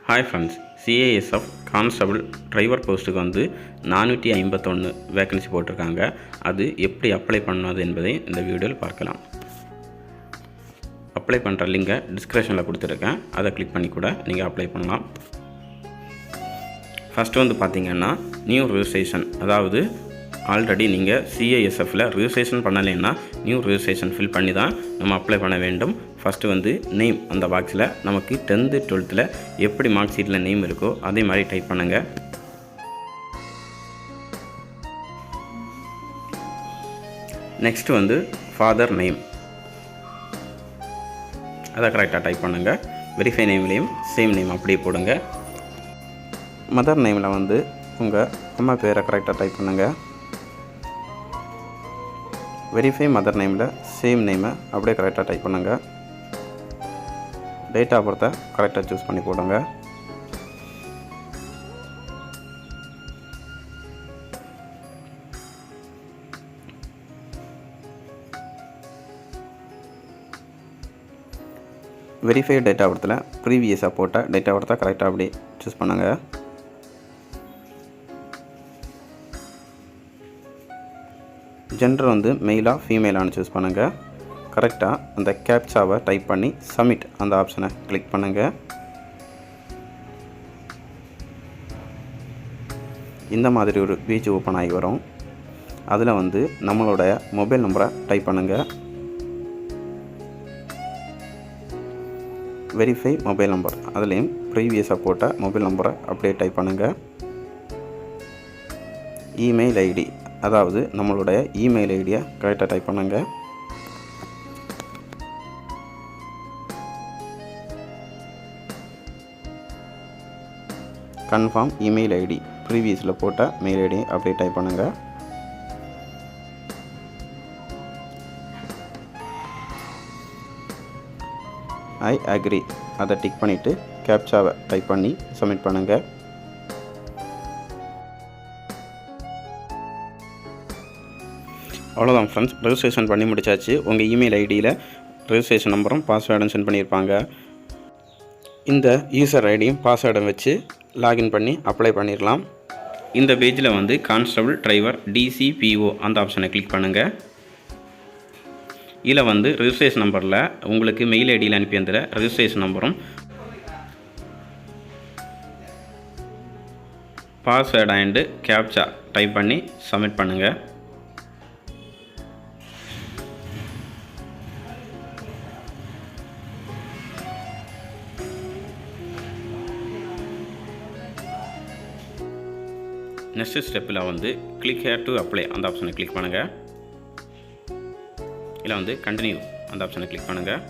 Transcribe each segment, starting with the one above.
Hi friends, CISF Constable driver போஸ்ட்டுக்கு வந்து 451 vacancy போட்டிருக்காங்க. அது எப்படி அப்ளை பண்ணது என்பதை இந்த வீடியோவில் பார்க்கலாம். அப்ளை பண்ணுற லிங்கை டிஸ்கிரிப்ஷனில் கொடுத்துருக்கேன். அதை கிளிக் பண்ணி கூட நீங்கள் அப்ளை பண்ணலாம். ஃபஸ்ட்டு வந்து பார்த்திங்கன்னா நியூ ரிஜிஸ்ட்ரேஷன், அதாவது ஆல்ரெடி நீங்கள் CISFல ரிஜிஸ்ட்ரேஷன் பண்ணலைன்னா நியூ ரிஜிஸ்ட்ரேஷன் ஃபில் பண்ணி தான் நம்ம அப்ளை பண்ண வேண்டும். ஃபஸ்ட்டு வந்து நேம், அந்த பாக்ஸில் நமக்கு 10th 12th எப்படி மார்க் ஷீட்டில் நேம் இருக்கோ அதே மாதிரி டைப் பண்ணுங்கள். நெக்ஸ்ட் வந்து ஃபாதர் நேம், அதை கரெக்டாக டைப் பண்ணுங்கள். வெரிஃபை நேம்லேயும் சேம் நேம் அப்படியே போடுங்க. மதர் நேமில் வந்து உங்கள் அம்மா பேரை கரெக்டாக டைப் பண்ணுங்கள். வெரிஃபை மதர் நேமில் சேம் நேமை அப்படியே கரெக்டாக டைப் பண்ணுங்கள். டேட் ஆஃப் பர்த்தை கரெக்டாக சூஸ் பண்ணி போடுங்க. வெரிஃபை டேட் ஆஃப் பர்த்தில் ப்ரீவியஸாக போட்ட டேட் ஆஃப் பர்த்தை கரெக்டாக அப்படி சூஸ் பண்ணுங்கள். ஜெண்டர் வந்து மெயிலாக ஃபீமேலானு சூஸ் பண்ணுங்கள். கரெக்டாக அந்த கேப்சாவை டைப் பண்ணி சப்மிட் அந்த ஆப்ஷனை கிளிக் பண்ணுங்கள். இந்த மாதிரி ஒரு பேஜ் ஓப்பன் ஆகி வரும். அதில் வந்து நம்மளுடைய மொபைல் நம்பரை டைப் பண்ணுங்கள். வெரிஃபை மொபைல் நம்பர், அதுலேயும் ப்ரீவியஸாக போட்ட மொபைல் நம்பரை அப்படியே டைப் பண்ணுங்கள். இமெயில் ஐடி, அதாவது நம்மளுடைய இமெயில் ஐடியை கரெக்டாக டைப் பண்ணுங்கள். கன்ஃபார்ம் இமெயில் ஐடி, ப்ரீவியஸில் போட்ட மெயில் ஐடி அப்படியே டைப் பண்ணுங்கள். ஐ அக்ரி, அதை டிக் பண்ணிவிட்டு கேப்சாவை டைப் பண்ணி சப்மிட் பண்ணுங்கள். அவ்வளோதான் ஃப்ரெண்ட்ஸ், ரெஜிஸ்ட்ரேஷன் பண்ணி முடிச்சாச்சு. உங்கள் இமெயில் ஐடியில் ரெஜிஸ்ட்ரேஷன் நம்பரும் பாஸ்வேர்டும் சென்ட் பண்ணியிருப்பாங்க. இந்த யூசர் ஐடியும் பாஸ்வேர்டும் வச்சு லாகின் பண்ணி அப்ளை பண்ணிடலாம். இந்த பேஜில் வந்து கான்ஸ்டபிள் டிரைவர் DCPO அந்த ஆப்ஷனை கிளிக் பண்ணுங்கள். இதில் வந்து ரெஜிஸ்ட்ரேஷன் நம்பரில் உங்களுக்கு மெயில் ஐடியில் அனுப்பி வந்துற ரெஜிஸ்ட்ரேஷன் நம்பரும் பாஸ்வேர்டு அண்டு கேப்சா டைப் பண்ணி சப்மிட் பண்ணுங்கள். நெக்ஸ்ட் ஸ்டெப்பில் வந்து கிளிக் ஹேர் டு அப்ளை அந்த ஆப்ஷனை கிளிக் பண்ணுங்கள். இதில் வந்து கண்டினியூ அந்த ஆப்ஷனை கிளிக் பண்ணுங்கள்.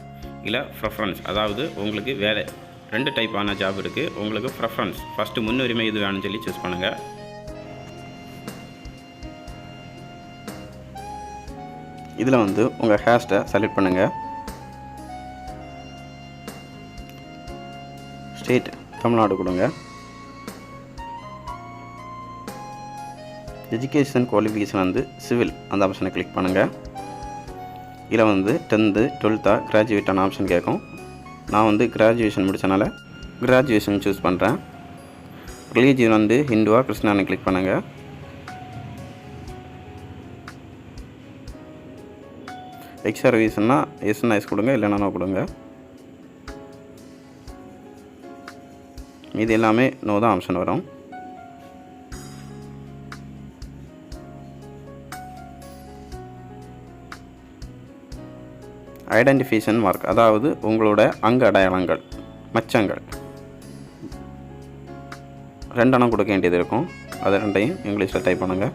இல்லை ப்ரெஃபரன்ஸ், அதாவது உங்களுக்கு வேலை 2 டைப்பான ஜாப் இருக்குது. உங்களுக்கு ப்ரெஃபரன்ஸ் ஃபஸ்ட்டு முன்னுரிமை இது வேணும்னு சொல்லி சூஸ் பண்ணுங்கள். இதில் வந்து உங்கள் ஹேஷ்டை செலக்ட் பண்ணுங்கள். ஸ்டேட் தமிழ்நாடு கொடுங்க. எஜுகேஷன் குவாலிஃபிகேஷன் வந்து சிவில் அந்த ஆப்ஷனை கிளிக் பண்ணுங்கள். இதில் வந்து 10th 12th கிராஜுவேட்டான ஆப்ஷன் கேட்கும். நான் வந்து கிராஜுவேஷன் முடித்தனால கிராஜுவேஷன் சூஸ் பண்ணுறேன். ரிலீஜியன் வந்து ஹிந்துவா கிறிஸ்டினானு கிளிக் பண்ணுங்கள். எக்ஸ் சர்வீஸ்னால் எஸ்னா எஸ் கொடுங்க, இல்லைனா நோ கொடுங்க. இது எல்லாமே நோ தான் ஆப்ஷன் வரும். ஐடென்டிஃபிகேஷன் மார்க், அதாவது உங்களோட அங்க அடையாளங்கள், மச்சங்கள் 2 கொடுக்க வேண்டியது இருக்கும். அது 2ஐயும் இங்கிலீஷில் டைப் பண்ணுங்கள்.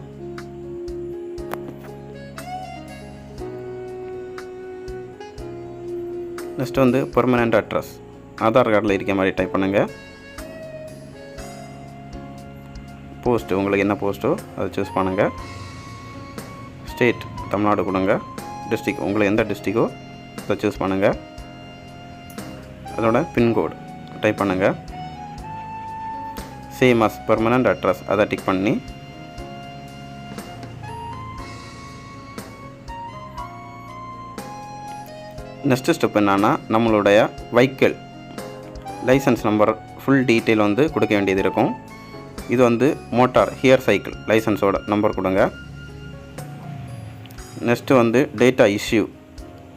நெக்ஸ்ட் வந்து பெர்மனண்ட் அட்ரஸ், ஆதார் கார்டில் இருக்க மாதிரி டைப் பண்ணுங்கள். போஸ்ட்டு, உங்களுக்கு என்ன போஸ்ட்டோ அதை சூஸ் பண்ணுங்கள். ஸ்டேட் தமிழ்நாடு கொடுங்க. டிஸ்ட்ரிக், உங்களுக்கு எந்த டிஸ்ட்ரிக்கோ அதை சூஸ் பண்ணுங்கள். அதோட பின்கோடு டைப் பண்ணுங்கள். சேம் அஸ் பெர்மனண்ட் அட்ரஸ் அதை டிக் பண்ணி நெக்ஸ்ட் ஸ்டெப் என்னன்னா நம்மளுடைய vehicle licence number full detail வந்து கொடுக்க வேண்டியது இருக்கும். இது வந்து மோட்டார் ஹியர் சைக்கிள் லைசன்ஸோட நம்பர் கொடுங்க. நெக்ஸ்ட்டு வந்து டேட்டா இஷ்யூ,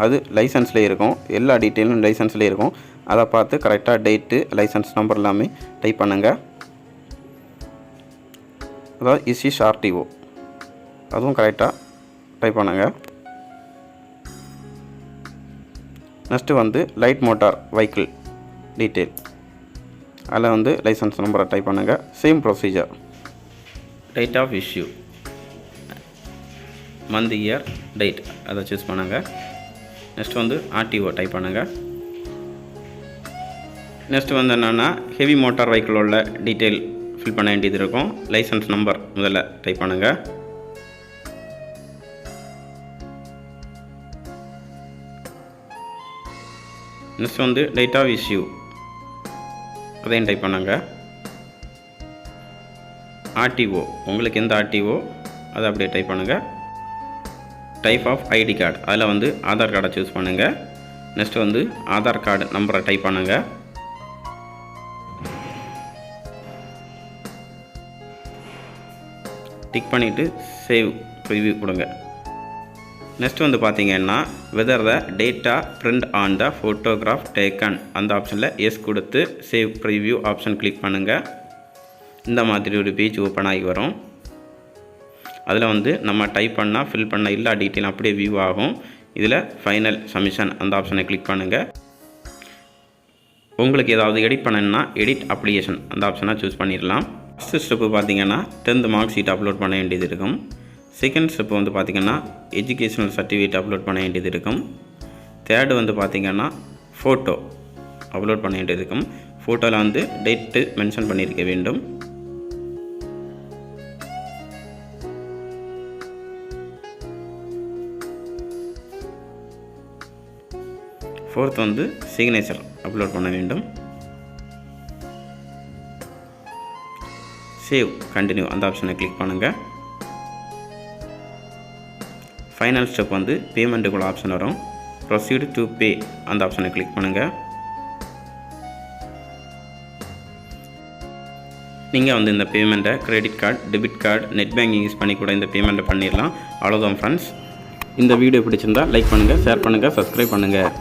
அது லைசன்ஸ்லேயே இருக்கும். எல்லா டீட்டெயிலும் லைசன்ஸ்லேயே இருக்கும். அதை பார்த்து கரெக்டாக டேட்டு, லைசன்ஸ் நம்பர் எல்லாமே டைப் பண்ணுங்கள். அதாவது இஷ்யூஸ் ஆர்டிஓ அதுவும் கரெக்டாக டைப் பண்ணுங்கள். நெக்ஸ்ட்டு வந்து லைட் மோட்டார் வெஹிக்கிள் டீட்டெயில், அதில் வந்து லைசன்ஸ் நம்பரை டைப் பண்ணுங்கள். Same procedure. Date of issue, month, year, date அதை சூஸ் பண்ணுங்கள். நெக்ஸ்ட் வந்து ஆர்டிஓ டைப் பண்ணுங்கள். நெக்ஸ்ட் வந்து என்னென்னா ஹெவி மோட்டார் வெஹிக்கிள் உள்ள டீட்டெயில் ஃபில் பண்ண வேண்டியது இருக்கும். லைசன்ஸ் நம்பர் முதல்ல டைப் பண்ணுங்கள். நெக்ஸ்ட் வந்து டேட் ஆஃப் இஷ்யூ அதையும் டைப் பண்ணுங்கள். ஆர்டிஓ, உங்களுக்கு எந்த ஆர்டிஓ அதை அப்படியே டைப் பண்ணுங்கள். டைப் ஆஃப் ஐடி கார்டு, அதில் வந்து ஆதார் கார்டை சூஸ் பண்ணுங்கள். நெக்ஸ்ட் வந்து ஆதார் கார்டு நம்பரை டைப் பண்ணுங்கள். டிக் பண்ணிவிட்டு சேவ் ப்ரிவ்யூ கொடுங்க. நெக்ஸ்ட் வந்து பார்த்தீங்கன்னா whether the data print on the photograph taken அந்த ஆப்ஷனில் எஸ் கொடுத்து சேவ் ப்ரிவ்யூ ஆப்ஷன் கிளிக் பண்ணுங்கள். இந்த மாதிரி ஒரு பேஜ் ஓப்பன் ஆகி வரும். அதில் வந்து நம்ம டைப் பண்ணால் ஃபில் பண்ண எல்லா டீட்டெயிலும் அப்படியே வியூ ஆகும். இதில் ஃபைனல் சப்மிஷன் அந்த ஆப்ஷனை கிளிக் பண்ணுங்கள். உங்களுக்கு ஏதாவது எடிட் பண்ணணுன்னா எடிட் அப்ளிகேஷன் அந்த ஆப்ஷனை சூஸ் பண்ணிடலாம். ஃபஸ்ட்டு ஸ்டெப்பு பார்த்தீங்கன்னா 10th மார்க் ஷீட் அப்லோட் பண்ண வேண்டியது இருக்கும். செகண்ட் ஸ்டெப்பு வந்து பார்த்திங்கன்னா எஜுகேஷனல் சர்டிஃபிகேட் அப்லோட் பண்ண வேண்டியது இருக்கும். தேர்டு வந்து பார்த்திங்கன்னா ஃபோட்டோ அப்லோட் பண்ண வேண்டியது இருக்கும். ஃபோட்டோவில் வந்து டேட்டு மென்ஷன் பண்ணியிருக்க வேண்டும். ஃபோர்த் வந்து சிக்னேச்சர் அப்லோட் பண்ண வேண்டும். சேவ் கண்டினியூ அந்த ஆப்ஷனை கிளிக் பண்ணுங்கள். ஃபைனல் ஸ்டெப் வந்து பேமெண்ட்டுக்குள்ள ஆப்ஷன் வரும். ப்ரொசீட் டு பே அந்த ஆப்ஷனை கிளிக் பண்ணுங்கள். நீங்கள் வந்து இந்த பேமெண்ட்டை credit card, debit card, net banking use பண்ணி கூட இந்த பேமெண்ட்டை பண்ணிடலாம். அவ்வளோதான் ஃப்ரெண்ட்ஸ். இந்த வீடியோ பிடிச்சிருந்தால் லைக் பண்ணுங்கள், ஷேர் பண்ணுங்கள், சப்ஸ்கிரைப் பண்ணுங்கள்.